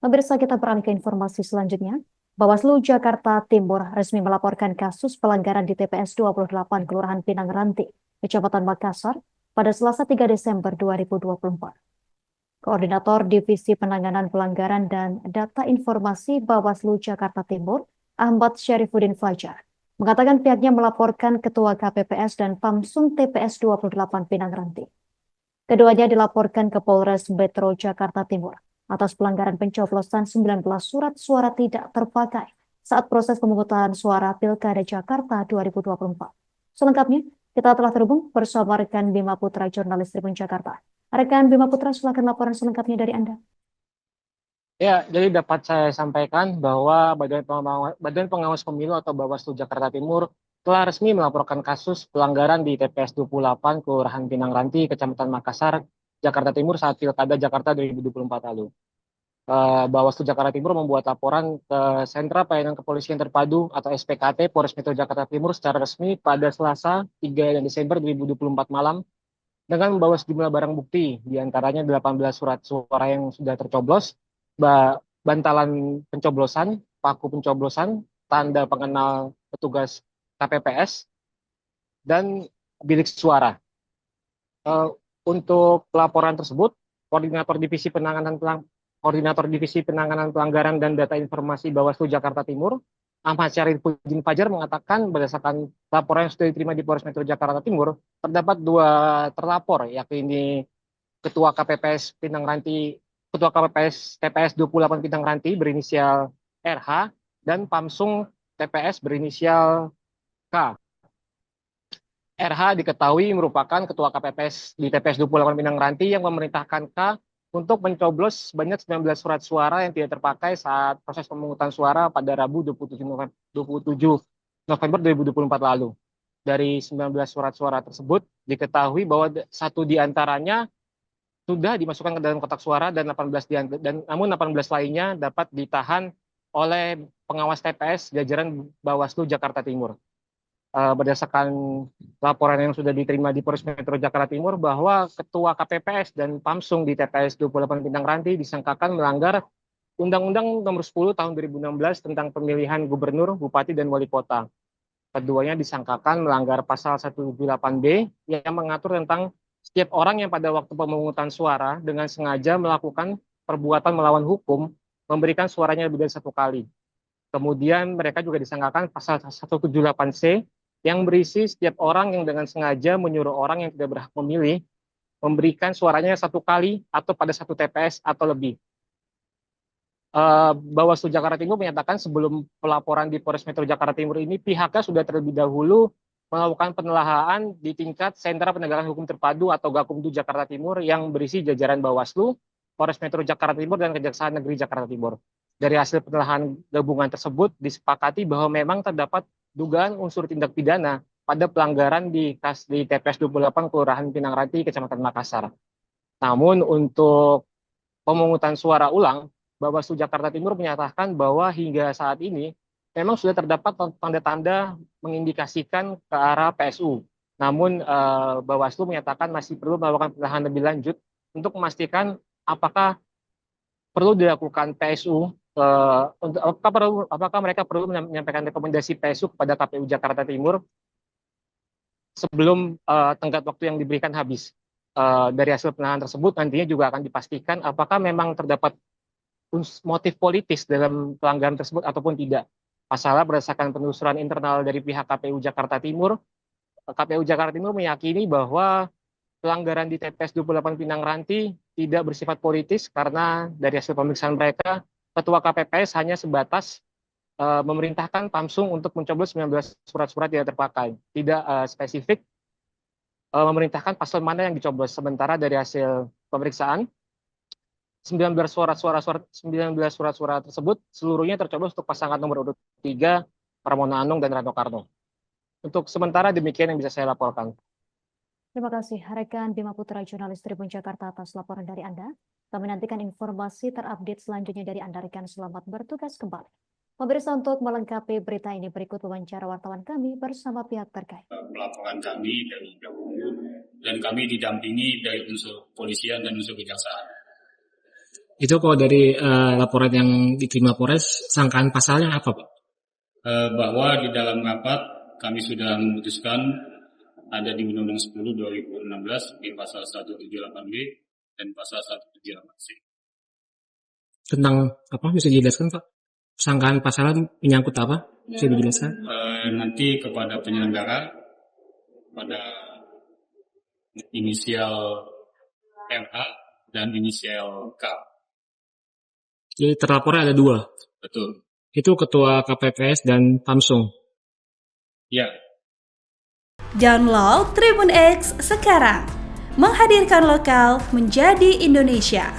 Pemirsa, kita beralih ke informasi selanjutnya. Bawaslu Jakarta Timur resmi melaporkan kasus pelanggaran di TPS 28 Kelurahan Pinang Ranti, Kecamatan Makassar, pada Selasa 3 Desember 2024. Koordinator Divisi Penanganan Pelanggaran dan Data Informasi Bawaslu Jakarta Timur, Ahmad Syarifuddin Fajar, mengatakan pihaknya melaporkan Ketua KPPS dan Pamsum TPS 28 Pinang Ranti. Keduanya dilaporkan ke Polres Metro Jakarta Timur atas pelanggaran pencoblosan 19 surat suara tidak terpakai saat proses pemungutan suara Pilkada Jakarta 2024. Selengkapnya, kita telah terhubung bersama rekan Bima Putra, jurnalis Tribun Jakarta. Rekan Bima Putra, silakan laporan selengkapnya dari Anda. Ya, jadi dapat saya sampaikan bahwa Badan Pengawas Pemilu atau Bawaslu Jakarta Timur telah resmi melaporkan kasus pelanggaran di TPS 28 Kelurahan Pinang Ranti, Kecamatan Makassar, Jakarta Timur saat Pilkada Jakarta 2024 lalu. Bawaslu Jakarta Timur membuat laporan ke Sentra Pelayanan Kepolisian Terpadu atau SPKT Polres Metro Jakarta Timur secara resmi pada Selasa 3 Desember 2024 malam dengan membawa sejumlah barang bukti, diantaranya 18 surat suara yang sudah tercoblos, bantalan pencoblosan, paku pencoblosan, tanda pengenal petugas KPPS, dan bilik suara. Untuk laporan tersebut, Koordinator Divisi Penanganan Pelanggaran dan Data Informasi Bawaslu Jakarta Timur, Ahmad Syarifuddin Fajar mengatakan berdasarkan laporan yang sudah diterima di Polres Metro Jakarta Timur, terdapat dua terlapor, yakni Ketua KPPS Pinang Ranti, Ketua KPPS TPS 28 Pinang Ranti berinisial RH dan Pamsung TPS berinisial K. RH diketahui merupakan Ketua KPPS di TPS 28 Pinang Ranti yang memerintahkan K untuk mencoblos sebanyak 19 surat suara yang tidak terpakai saat proses pemungutan suara pada Rabu 27 November 2024 lalu. Dari 19 surat suara tersebut, diketahui bahwa satu di antaranya sudah dimasukkan ke dalam kotak suara dan namun 18 lainnya dapat ditahan oleh pengawas TPS jajaran Bawaslu Jakarta Timur. Berdasarkan laporan yang sudah diterima di Polres Metro Jakarta Timur bahwa Ketua KPPS dan Pamsung di TPS 28 Pinang Ranti disangkakan melanggar Undang-Undang Nomor 10 Tahun 2016 tentang pemilihan gubernur, bupati, dan wali kota. Keduanya disangkakan melanggar pasal 178B yang mengatur tentang setiap orang yang pada waktu pemungutan suara dengan sengaja melakukan perbuatan melawan hukum memberikan suaranya lebih dari satu kali. Kemudian mereka juga disangkakan pasal 178C yang berisi setiap orang yang dengan sengaja menyuruh orang yang tidak berhak memilih memberikan suaranya satu kali atau pada satu TPS atau lebih. Bawaslu Jakarta Timur menyatakan sebelum pelaporan di Polres Metro Jakarta Timur ini pihaknya sudah terlebih dahulu melakukan penelaahan di tingkat Sentra Penegakan Hukum Terpadu atau Gakumdu Jakarta Timur yang berisi jajaran Bawaslu, Polres Metro Jakarta Timur, dan Kejaksaan Negeri Jakarta Timur. Dari hasil penelaahan gabungan tersebut disepakati bahwa memang terdapat dugaan unsur tindak pidana pada pelanggaran di TPS 28 Kelurahan Pinang Ranti, Kecamatan Makassar. Namun untuk pemungutan suara ulang, Bawaslu Jakarta Timur menyatakan bahwa hingga saat ini memang sudah terdapat tanda-tanda mengindikasikan ke arah PSU. Namun Bawaslu menyatakan masih perlu melakukan penelaahan lebih lanjut untuk memastikan apakah perlu dilakukan PSU, apakah mereka perlu menyampaikan rekomendasi PSU kepada KPU Jakarta Timur sebelum tenggat waktu yang diberikan habis. Dari hasil penelaahan tersebut nantinya juga akan dipastikan apakah memang terdapat motif politis dalam pelanggaran tersebut ataupun tidak. Pasalnya berdasarkan penelusuran internal dari pihak KPU Jakarta Timur, KPU Jakarta Timur meyakini bahwa pelanggaran di TPS 28 Pinang Ranti tidak bersifat politis karena dari hasil pemeriksaan mereka, Ketua KPPS hanya sebatas memerintahkan Pamsung untuk mencoblos 19 surat-surat tidak terpakai. Tidak spesifik memerintahkan pasal mana yang dicoblos. Sementara dari hasil pemeriksaan, 19 surat-suara tersebut seluruhnya tercoblos untuk pasangan nomor urut 3 Pramono Anung dan Rano Karno. Untuk sementara demikian yang bisa saya laporkan. Terima kasih rekan Bima Putra, jurnalis Tribun Jakarta atas laporan dari Anda. Kami nantikan informasi terupdate selanjutnya dari Anda, rekan. Selamat bertugas kembali. Pemirsa, untuk melengkapi berita ini berikut wawancara wartawan kami bersama pihak terkait. Pelaporan kami dari Gakumdu dan kami didampingi dari unsur polisian dan unsur kejaksaan. Itu kalau dari laporan yang diterima Polres, sangkaan pasalnya apa, Pak? Bahwa di dalam rapat kami sudah memutuskan ada di Undang-Undang 10 2016 di pasal 178B dan pasal 178C. Tentang apa, bisa dijelaskan, Pak? Sangkaan pasalnya menyangkut apa? Bisa dijelaskan? Nanti kepada penyelenggara pada inisial RH dan inisial K. Jadi terlapornya ada 2. Betul. Itu Ketua KPPS dan Pamsung. Ya. Download Tribun X sekarang. Menghadirkan lokal menjadi Indonesia.